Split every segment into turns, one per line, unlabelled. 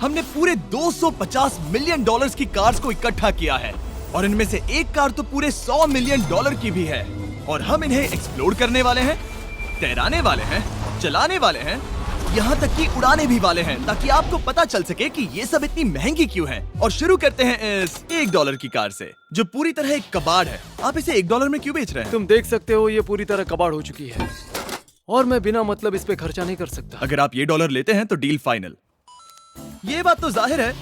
हमने पूरे 250 million dollars की कार्स को इकट्ठा किया है और इनमें से एक कार तो पूरे 100 मिलियन डॉलर की भी है। और हम इन्हें एक्सप्लोर करने वाले हैं, तैराने वाले हैं, चलाने वाले हैं, यहाँ तक कि उड़ाने भी वाले हैं, ताकि आपको पता चल सके कि ये सब इतनी महंगी क्यों है। और शुरू करते हैं इस $1 की कार से, जो पूरी तरह एक कबाड़ है। आप इसे $1 में क्यों बेच रहे हैं?
तुम देख सकते हो ये पूरी तरह कबाड़ हो चुकी है और मैं बिना मतलब इस पे खर्चा नहीं कर सकता।
अगर आप ये $1 लेते हैं तो डील फाइनल। ये बात तो जाहिर है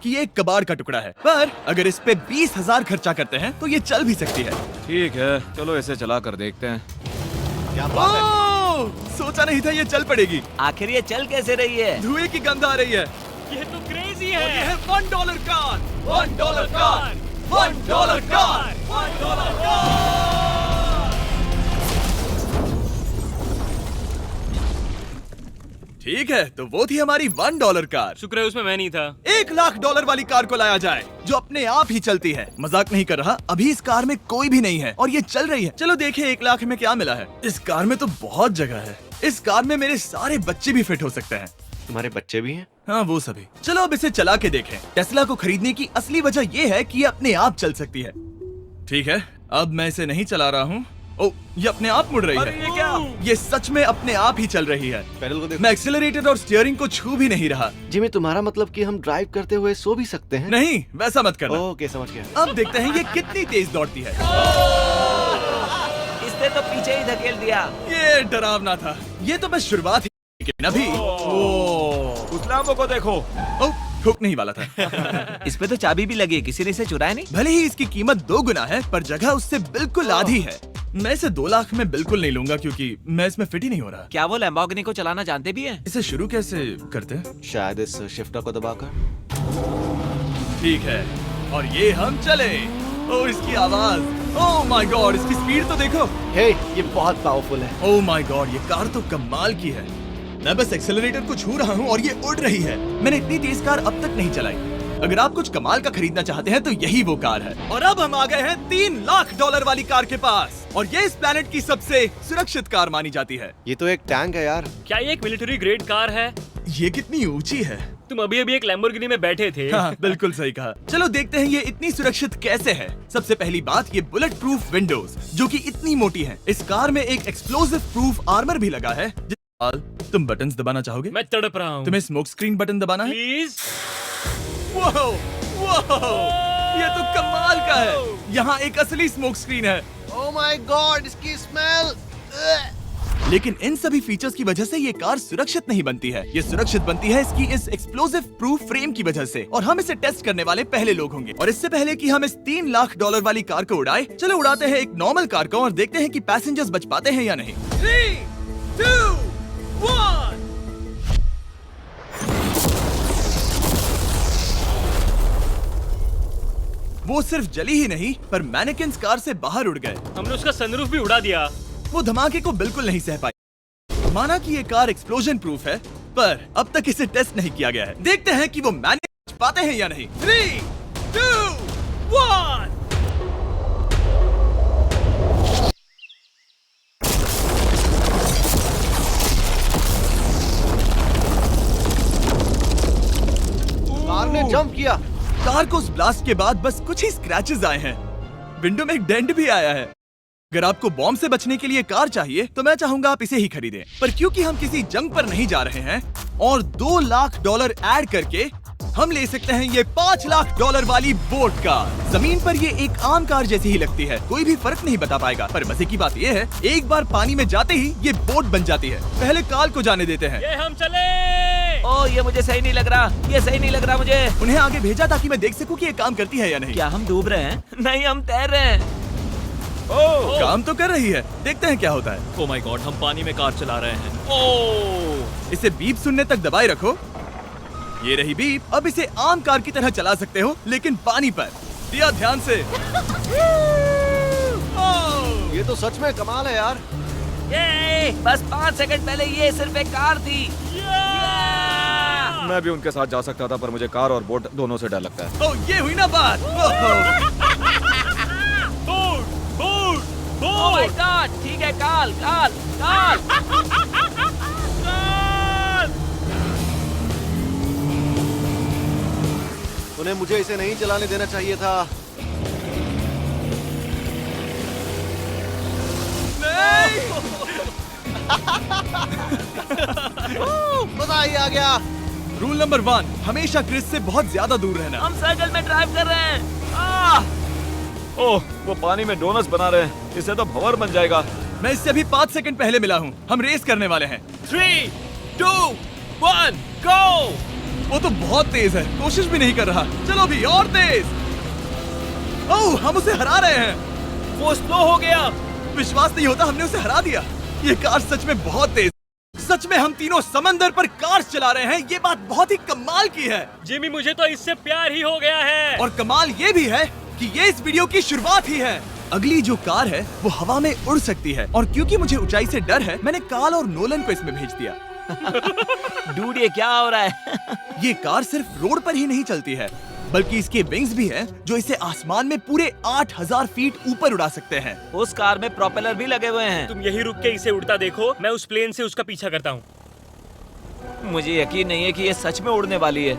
कि ये एक कबाड़ का टुकड़ा है, पर अगर इस पे 20,000 खर्चा करते हैं तो ये चल भी सकती है।
ठीक है, चलो इसे चला कर देखते हैं।
क्या बात है? सोचा नहीं था ये चल पड़ेगी।
आखिर ये चल कैसे रही है?
धुएं की गंध आ रही है।
ये तो क्रेजी है।
और ये है $1 कार, $1 कार, $1 कार, $1 कार। ठीक है, तो वो थी हमारी $1 कार।
शुक्र है उसमें मैं नहीं था।
$1,00,000 वाली कार को लाया जाए, जो अपने आप ही चलती है। मजाक नहीं कर रहा, अभी इस कार में कोई भी नहीं है और ये चल रही है। चलो देखें 1,00,000 में क्या मिला है। इस कार में तो बहुत जगह है। इस कार में मेरे सारे बच्चे भी फिट हो सकते हैं।
तुम्हारे बच्चे भी हैं?
हाँ, वो सभी। चलो अब इसे चला के देखें। टेस्ला को खरीदने की असली वजह ये है कि ये अपने आप चल सकती है। ठीक है, अब मैं इसे नहीं चला रहा हूँ। ओ, ये अपने आप मुड़ रही है।
ये क्या?
ये सच में अपने आप ही चल रही है।
पैडल को देखो।
मैं एक्सेलरेटर और स्टीयरिंग को छू भी नहीं रहा।
जिमी, तुम्हारा मतलब कि हम ड्राइव करते हुए सो भी सकते हैं?
नहीं, वैसा मत करना।
ओके, समझ गया।
अब देखते हैं ये कितनी तेज दौड़ती है।
इसने तो पीछे ही धकेल दिया।
ये डरावना था। ये तो बस शुरुआत ही, लेकिन अभी
उस लाम्बो को देखो।
ठोकने ही वाला था।
इस पे तो चाबी भी लगी है, किसी ने इसे चुराया नहीं।
भले ही इसकी कीमत 2 गुना है, पर जगह उससे बिल्कुल आधी है। मैं इसे 2 लाख में बिल्कुल नहीं लूंगा, क्योंकि मैं इसमें फिट ही नहीं हो रहा।
क्या वो लैम्बोर्गिनी को चलाना जानते भी हैं?
इसे शुरू कैसे करते हैं?
शायद इस शिफ्टर को दबाकर।
ठीक है, और ये हम चले। ओ, इसकी आवाज, ओह माय गॉड, इसकी स्पीड तो देखो।
हे, ये बहुत पावरफुल है।
ओह माय गॉड, ये कार तो कमाल की है। मैं बस एक्सेलरेटर को छू रहा हूँ और ये उड़ रही है। मैंने इतनी तेज कार अब तक नहीं चलाई। अगर आप कुछ कमाल का खरीदना चाहते हैं तो यही वो कार है। और अब हम आ गए हैं $3,00,000 वाली कार के पास, और ये इस प्लेनेट की सबसे सुरक्षित कार मानी जाती है।
ये तो एक टैंक है यार।
क्या ये एक मिलिट्री ग्रेड कार है?
ये कितनी ऊंची है।
तुम अभी अभी एक लैम्बोर्गिनी में बैठे थे।
हाँ, बिल्कुल सही कहा। चलो देखते हैं ये इतनी सुरक्षित कैसे है। सबसे पहली बात, ये बुलेट प्रूफ विंडोज, जो कि इतनी मोटी हैं। इस कार में एक एक्सप्लोसिव प्रूफ आर्मर भी लगा है। तुम बटन्स दबाना चाहोगे?
मैं तड़प रहा हूँ।
तुम्हें स्मोक स्क्रीन बटन दबाना है?
प्लीज।
वाओ, वाओ, ये तो कमाल का है। यहाँ एक असली स्मोक स्क्रीन है।
ओह माय गॉड, इसकी स्मेल।
लेकिन इन सभी फीचर्स की वजह से ये कार सुरक्षित नहीं बनती है। ये सुरक्षित बनती है इसकी इस एक्सप्लोसिव प्रूफ फ्रेम की वजह से। और हम इसे टेस्ट करने वाले पहले लोग होंगे। और इससे पहले कि हम इस $3,00,000 वाली कार को उड़ाए, चलो उड़ाते हैं एक नॉर्मल कार को और देखते हैं कि पैसेंजर्स बच पाते हैं या नहीं। 3, 2, 1। वो सिर्फ जली ही नहीं, पर मैनेकिन्स कार से बाहर उड़ गए।
हमने उसका सनरूफ भी उड़ा दिया।
वो धमाके को बिल्कुल नहीं सह पाई। माना कि ये कार एक्सप्लोजन प्रूफ है, पर अब तक इसे टेस्ट नहीं किया गया है। देखते हैं कि वो मैनेकिन पाते हैं या नहीं। 3, 2, 1।
कार ने जंप किया।
कार को उस ब्लास्ट के बाद बस कुछ ही स्क्रैचेस आए हैं। विंडो में एक डेंट भी आया है। अगर आपको बॉम्ब से बचने के लिए कार चाहिए तो मैं चाहूंगा आप इसे ही खरीदें। पर क्योंकि हम किसी जंग पर नहीं जा रहे हैं और $2,00,000 ऐड करके हम ले सकते हैं ये $5,00,000 वाली बोट कार। जमीन पर ये एक आम कार जैसी ही लगती है, कोई भी फर्क नहीं बता पाएगा। पर मजे की बात ये है, एक बार पानी में जाते ही ये बोट बन जाती है। पहले काल को जाने देते हैं।
ये हम चले।
ओ, ये मुझे सही नहीं लग रहा। ये सही नहीं लग रहा मुझे।
उन्हें आगे भेजा ताकि मैं देख सकूं कि ये काम करती है या नहीं।
क्या हम डूब रहे हैं? नहीं, हम तैर रहे हैं।
काम तो कर रही है, देखते हैं क्या होता है।
ओह माय गॉड, हम पानी में कार चला रहे हैं। ओह,
इसे बीप सुनने तक दबाए रखो। ये रही बीप। अब इसे आम कार की तरह चला सकते हो, लेकिन पानी पर। दिया ध्यान से।
ये तो सच में कमाल है यार।
ये बस 5 सेकंड पहले ये सिर्फ एक कार थी।
मैं भी उनके साथ जा सकता था, पर मुझे कार और बोट दोनों से डर लगता है।
ओह, ये हुई ना बात।
ओह माय गॉड, ठीक है, काल काल काल।
उन्हें मुझे इसे नहीं चलाने देना चाहिए था। मजा ही आ गया।
रूल नंबर 1, हमेशा क्रिस से बहुत ज्यादा दूर रहना।
हम सर्कल में ड्राइव कर रहे हैं।
ओह, वो पानी में डोनट्स बना रहे हैं। इससे तो भंवर बन जाएगा।
मैं इससे अभी 5 सेकंड पहले मिला हूँ। हम रेस करने वाले हैं।
3, 2, 1, गो।
वो तो बहुत तेज है, कोशिश भी नहीं कर रहा। चलो भी और तेज। ओह, हम उसे हरा रहे हैं।
वो स्लो हो गया।
विश्वास नहीं होता, हमने उसे हरा दिया। ये कार सच में बहुत तेज। सच में हम तीनों समंदर पर कार चला रहे हैं। ये बात बहुत ही कमाल की है।
जिमी, मुझे तो इससे प्यार ही हो गया है।
और कमाल ये भी है कि ये इस वीडियो की शुरुआत ही है। अगली जो कार है वो हवा में उड़ सकती है, और क्योंकि मुझे ऊंचाई से डर है, मैंने काल और नोलन को इसमें भेज दिया।
डूड, ये क्या हो रहा है?
ये कार सिर्फ रोड पर ही नहीं चलती है, बल्कि इसके विंग्स भी हैं जो इसे आसमान में पूरे 8000 फीट ऊपर उड़ा सकते हैं।
उस कार में प्रोपेलर भी लगे हुए हैं।
तुम यही रुक के इसे उड़ता देखो, मैं उस प्लेन से उसका पीछा करता हूँ।
मुझे यकीन नहीं है कि ये सच में उड़ने वाली है।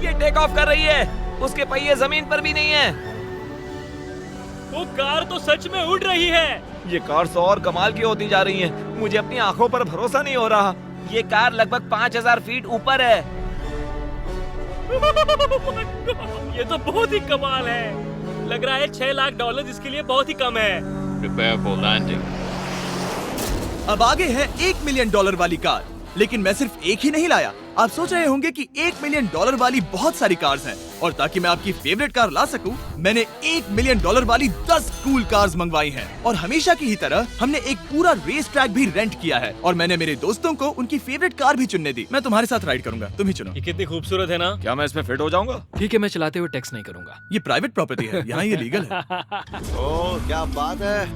ये टेक ऑफ कर रही है। उसके पहिए जमीन पर भी नहीं है।
वो कार तो सच में उड़ रही है।
ये कार तो और कमाल की होती जा रही है। मुझे अपनी आंखों पर भरोसा नहीं हो रहा।
ये कार लगभग 5000 फीट ऊपर है।
ये तो बहुत ही कमाल है। लग रहा है $6 लाख इसके लिए बहुत ही कम है।
Prepare for landing.
अब आगे है $1 मिलियन वाली कार, लेकिन मैं सिर्फ एक ही नहीं लाया। आप सोच रहे होंगे कि $1 मिलियन वाली बहुत सारी कार्स हैं, और ताकि मैं आपकी फेवरेट कार ला सकूं, मैंने $1 मिलियन वाली 10 कूल कार्स मंगवाई हैं। और हमेशा की ही तरह हमने एक पूरा रेस ट्रैक भी रेंट किया है, और मैंने मेरे दोस्तों को उनकी फेवरेट कार भी चुनने दी। मैं तुम्हारे साथ राइड करूंगा, तुम ही चुनो।
ये कितनी खूबसूरत है ना।
क्या मैं इसमें फिट हो जाऊंगा?
ठीक है, मैं चलाते हुए टेक्स्ट नहीं करूंगा।
ये प्राइवेट प्रॉपर्टी है, यहाँ ये लीगल है।
ओह, क्या बात है।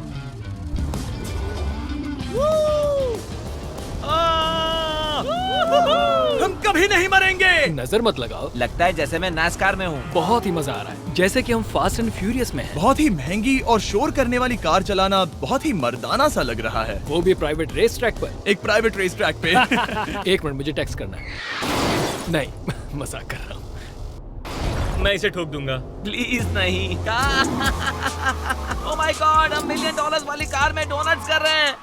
हम कभी नहीं मरेंगे।
नजर मत लगाओ।
लगता है जैसे मैं नास्कार में हूँ।
बहुत ही मजा आ रहा है, जैसे कि हम फास्ट एंड फ्यूरियस में हैं।
बहुत ही महंगी और शोर करने वाली कार चलाना बहुत ही मर्दाना सा लग रहा है।
वो भी प्राइवेट रेस ट्रैक पर।
एक प्राइवेट रेस ट्रैक पे।
1 मिनट, मुझे टेक्स्ट करना है। नहीं, मजाक कर रहा हूँ।
मैं इसे ठोक दूंगा।
प्लीज नहीं। ओह माय गॉड, हम $1 मिलियन वाली कार में डोनट्स कर रहे हैं।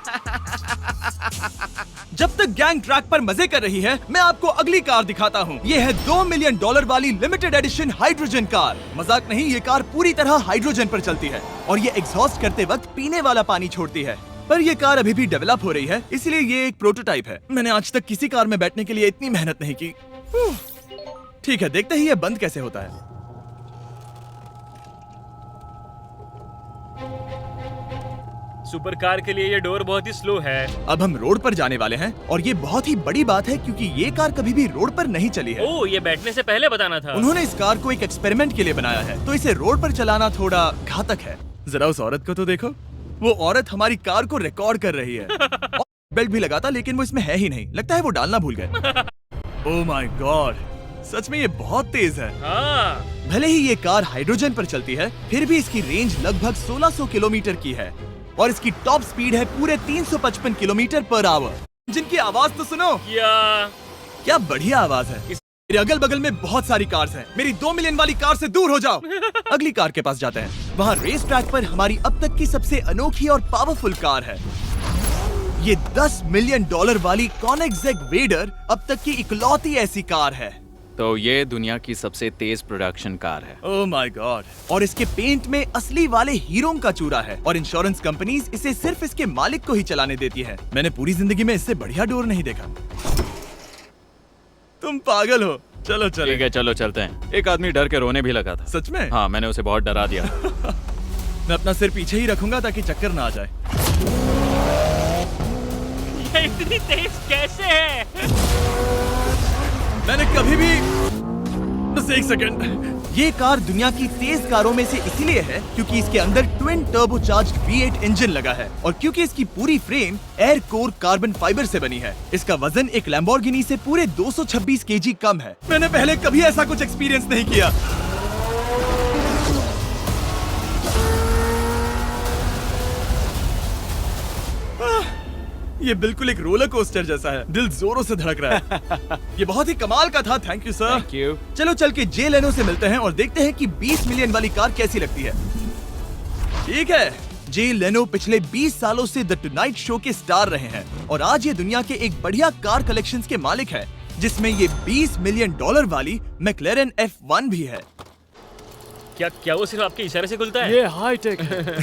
जब तक गैंग ट्रैक पर मजे कर रही है, मैं आपको अगली कार दिखाता हूँ। ये है $2 मिलियन वाली लिमिटेड एडिशन हाइड्रोजन कार। मजाक नहीं, ये कार पूरी तरह हाइड्रोजन पर चलती है, और ये एग्जॉस्ट करते वक्त पीने वाला पानी छोड़ती है। पर ये कार अभी भी डेवलप हो रही है, इसलिए ये एक प्रोटोटाइप है। मैंने आज तक किसी कार में बैठने के लिए इतनी मेहनत नहीं की। ठीक है, देखते ही ये बंद कैसे होता है।
सुपर कार के लिए ये डोर बहुत ही स्लो है।
अब हम रोड पर जाने वाले हैं, और ये बहुत ही बड़ी बात है क्योंकि ये कार कभी भी रोड पर नहीं चली है।
ओह, ये बैठने से पहले बताना था।
उन्होंने इस कार को एक एक्सपेरिमेंट के लिए बनाया है, तो इसे रोड पर चलाना थोड़ा घातक है। जरा उस औरत को तो देखो। वो औरत हमारी कार को रिकॉर्ड कर रही है। और बेल्ट भी लगाता, लेकिन वो इसमें है ही नहीं। लगता है वो डालना भूल गए। ओह माय गॉड, सच में ये बहुत तेज है।
हाँ।
भले ही ये कार हाइड्रोजन पर चलती है, फिर भी इसकी रेंज लगभग 1600 किलोमीटर की है, और इसकी टॉप स्पीड है पूरे 355 किलोमीटर पर आवर। जिनकी आवाज तो सुनो, क्या बढ़िया आवाज है। मेरे अगल बगल में बहुत सारी कार्स हैं। मेरी $2 मिलियन वाली कार से दूर हो जाओ। अगली कार के पास जाते हैं। वहाँ रेस ट्रैक पर हमारी अब तक की सबसे अनोखी और पावरफुल कार है। ये $10 मिलियन वाली कॉनिग्सेग वेडर अब तक की इकलौती ऐसी कार है।
तो ये दुनिया की सबसे तेज प्रोडक्शन कार है।
ओह माय गॉड, और इसके पेंट में असली वाले हीरो का चूरा है, और इंश्योरेंस कंपनीज इसे सिर्फ इसके मालिक को ही चलाने देती है। मैंने पूरी जिंदगी में इससे बढ़िया डोर नहीं देखा। तुम पागल हो। चलो चलो।
ठीक है, चलो चलते हैं। एक आदमी डर के रोने भी लगा था।
सच में?
हाँ, मैंने उसे बहुत डरा दिया।
मैं अपना सिर पीछे ही रखूंगा ताकि चक्कर ना आ जाए।
ये इतनी तेज कैसे है?
मैंने कभी भी बस एक सेकंड। ये कार दुनिया की तेज कारों में से इसीलिए है क्योंकि इसके अंदर ट्विन टर्बोचार्ज्ड V8 इंजन लगा है, और क्योंकि इसकी पूरी frame air core carbon fibre से बनी है। इसका वजन एक लैम्बोर्गिनी से पूरे 226 केजी कम है। मैंने पहले कभी ऐसा कुछ एक्सपीरियंस नहीं किया। ये बिल्कुल एक रोलर कोस्टर जैसा है, दिल जोरों से धड़क रहा है। ये बहुत ही कमाल का था, thank you sir.
Thank you.
चलो चल के जे लेनो से मिलते हैं और देखते हैं कि 20 मिलियन वाली कार कैसी लगती है। ठीक है, जे लेनो पिछले 20 सालों से द टुनाइट शो के स्टार रहे हैं और आज ये दुनिया के एक बढ़िया कार कलेक्शंस के मालिक है, जिसमें ये $20 मिलियन वाली मैक्लेरन F1 भी है।
क्या वो सिर्फ आपके इशारे से खुलता है?
ये हाई टेक है।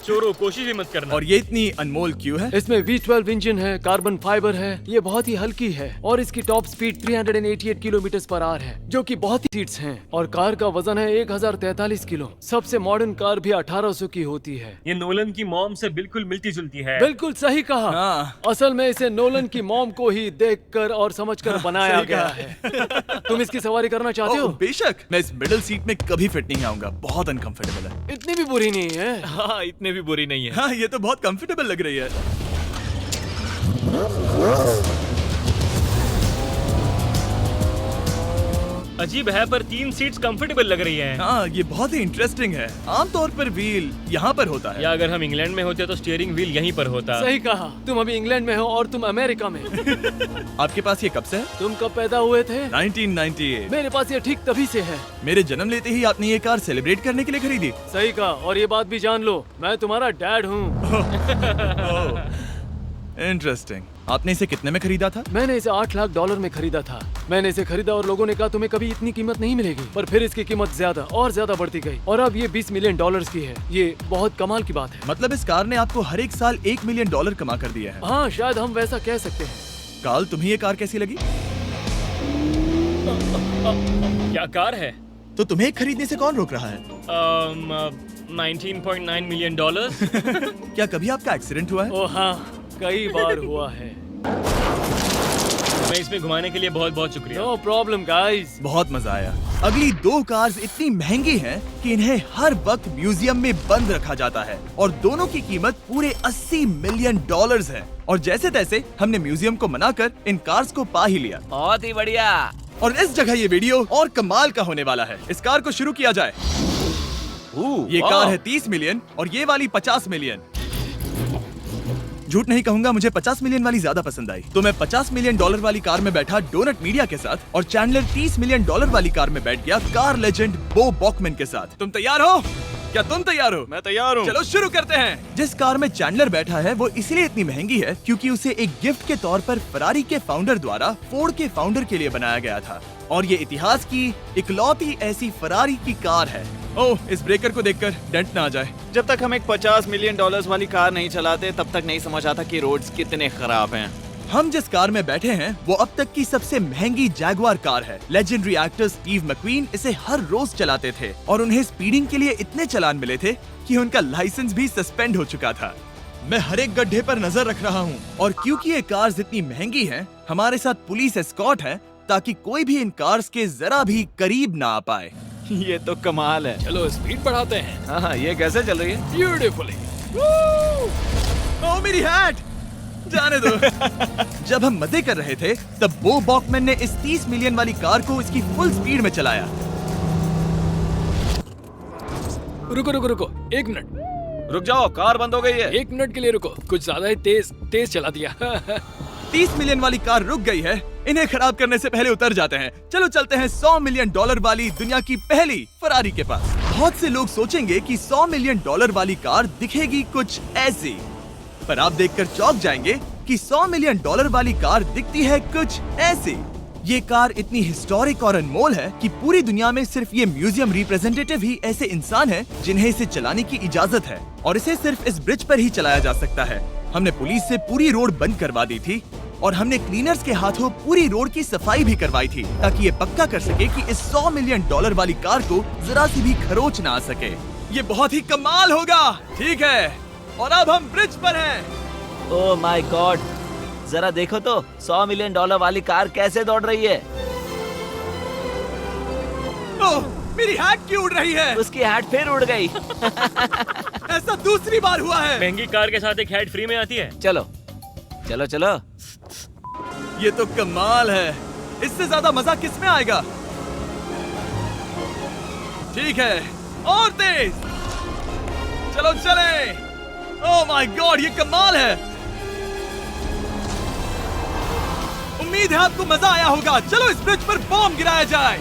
चोरों, कोशिश भी मत करना।
और ये इतनी अनमोल क्यों है?
इसमें V12 इंजन है, कार्बन फाइबर है, ये बहुत ही हल्की है और इसकी top speed 388 kilometre per hour है, जो कि बहुत ही सीट्स हैं और कार का वजन है 1043 किलो। सबसे मॉडर्न कार भी 1800 की होती है।
ये नोलन की मॉम से बिल्कुल मिलती जुलती है।
बिल्कुल सही कहा।
हाँ।
असल में इसे नोलन की मॉम को ही देखकर और समझकर बनाया
सही
गया
कहा।
है। तुम इसकी सवारी करना चाहते हो?
बेशक, मैं इस मिडिल सीट में कभी फिट नहीं आऊंगा, बहुत अनकंफर्टेबल है।
इतनी भी बुरी नहीं है।
हाँ, इतने भी बुरी नहीं है।
हाँ, ये तो बहुत कंफर्टेबल लग रही है।
अजीब है, पर 3 सीट्स कंफर्टेबल लग रही हैं।
हाँ, ये बहुत ही इंटरेस्टिंग है। आमतौर पर व्हील यहाँ पर होता है।
या अगर हम इंग्लैंड में होते तो स्टीयरिंग व्हील यहीं पर होता।
सही कहा। तुम अभी इंग्लैंड में हो और तुम अमेरिका में।
आपके पास ये कब से है?
तुम कब पैदा हुए थे?
1998।
मेरे पास ये ठीक तभी से है।
मेरे जन्म लेते ही आपने ये कार सेलिब्रेट करने के लिए खरीदी।
सही कहा। और ये बात भी जान लो, मैं तुम्हारा डैड हूँ।
इंटरेस्टिंग। आपने इसे कितने में खरीदा था?
मैंने इसे $8 लाख में खरीदा था। मैंने इसे खरीदा और लोगों ने कहा तुम्हें कभी इतनी कीमत नहीं मिलेगी, पर फिर इसकी कीमत ज्यादा और ज्यादा बढ़ती गई और अब ये $20 मिलियन की है। ये बहुत कमाल की बात है।
मतलब इस कार ने आपको हर एक साल $1 मिलियन कमा कर दिया है।
हाँ, शायद हम वैसा कह सकते हैं।
काल, तुम्हें ये कार कैसी लगी?
क्या कार है?
तो तुम्हें खरीदने से कौन रोक रहा है?
19.9 मिलियन डॉलर।
क्या कभी आपका एक्सीडेंट हुआ है?
ओ हाँ, कई बार हुआ है।
मैं इसमें घुमाने के लिए बहुत बहुत शुक्रिया।
No problem guys.
बहुत मजा आया। अगली 2 कार्स इतनी महंगी हैं कि इन्हें हर वक्त म्यूजियम में बंद रखा जाता है और दोनों की कीमत पूरे $80 मिलियन है। और जैसे तैसे हमने म्यूजियम को मनाकर इन कार्स को पा ही लिया।
बहुत ही बढ़िया।
और इस जगह ये वीडियो और कमाल का होने वाला है। इस कार को शुरू किया जाए। ये कार है 30 मिलियन और ये वाली 50 मिलियन। झूठ नहीं कहूंगा, मुझे 50 मिलियन वाली ज्यादा पसंद आई। तो मैं $50 मिलियन वाली कार में बैठा डोनट मीडिया के साथ और चैंडलर $30 मिलियन वाली कार में बैठ गया कार लेजेंड बो बॉकमैन के साथ। तुम तैयार हो? क्या तुम तैयार हो?
मैं तैयार हूँ।
चलो शुरू करते हैं। जिस कार में चैंडलर बैठा है वो इसलिए इतनी महंगी है क्योंकि उसे एक गिफ्ट के तौर पर फरारी के फाउंडर द्वारा फोर्ड के फाउंडर के लिए बनाया गया था और ये इतिहास की इकलौती ऐसी फरारी की कार है। ओह, इस ब्रेकर को देखकर डेंट ना आ जाए।
जब तक हम एक $50 मिलियन वाली कार नहीं चलाते तब तक नहीं समझ आता कि रोड्स कितने खराब हैं।
हम जिस कार में बैठे हैं वो अब तक की सबसे महंगी जैगुआर कार है। लेजेंडरी एक्टर स्टीव मैक्वीन इसे हर रोज चलाते थे और उन्हें स्पीडिंग के लिए इतने चालान मिले थे कि उनका लाइसेंस भी सस्पेंड हो चुका था। मैं हर एक गड्ढे पर नजर रख रहा हूँ और क्योंकि ये कार्स इतनी महंगी हैं, हमारे साथ पुलिस एस्कॉर्ट है ताकि कोई भी इन कार्स के जरा भी करीब ना आ पाए।
ये तो कमाल है।
चलो स्पीड बढ़ाते हैं।
हाँ, ये कैसे चल रही है?
ब्यूटीफुली।
ओह, मेरी हैट! जाने दो। जब हम मजे कर रहे थे तब बो बॉकमैन ने इस 30 मिलियन वाली कार को इसकी फुल स्पीड में चलाया।
रुको रुको रुको, 1 मिनट।
रुक जाओ, कार बंद हो गई है।
1 मिनट के लिए रुको, कुछ ज्यादा ही तेज चला दिया।
30 मिलियन वाली कार रुक गई है। इन्हें खराब करने से पहले उतर जाते हैं। चलो चलते हैं $100 मिलियन वाली दुनिया की पहली फरारी के पास। बहुत से लोग सोचेंगे कि $100 मिलियन वाली कार दिखेगी कुछ ऐसी, पर आप देखकर चौंक जाएंगे कि $100 मिलियन वाली कार दिखती है कुछ ऐसी। ये कार इतनी हिस्टोरिक और अनमोल है कि पूरी दुनिया में सिर्फ ये म्यूजियम रिप्रेजेंटेटिव ही ऐसे इंसान हैं जिन्हें इसे चलाने की इजाजत है और इसे सिर्फ इस ब्रिज पर ही चलाया जा सकता है। हमने पुलिस से पूरी रोड बंद करवा दी थी और हमने क्लीनर्स के हाथों पूरी रोड की सफाई भी करवाई थी ताकि ये पक्का कर सके कि इस $100 मिलियन वाली कार को जरा सी भी खरोच ना आ सके। ये बहुत ही कमाल होगा। ठीक है, और अब हम ब्रिज पर हैं।
ओह माय गॉड, जरा देखो तो $100 मिलियन वाली कार कैसे दौड़ रही है।
ओह, मेरी हैट क्यों उड़ रही है?
उसकी हैट फिर उड़ गई।
ऐसा दूसरी बार हुआ है।
महंगी कार के साथ एक हेड फ्री में आती है।
चलो चलो चलो।
ये तो कमाल है। इससे ज्यादा मजा किस में आएगा? ठीक है, और तेज। चलो चले। ओह माय गॉड, ये कमाल है। उम्मीद है आपको मजा आया होगा। चलो इस ब्रिज पर बॉम्ब गिराया जाए।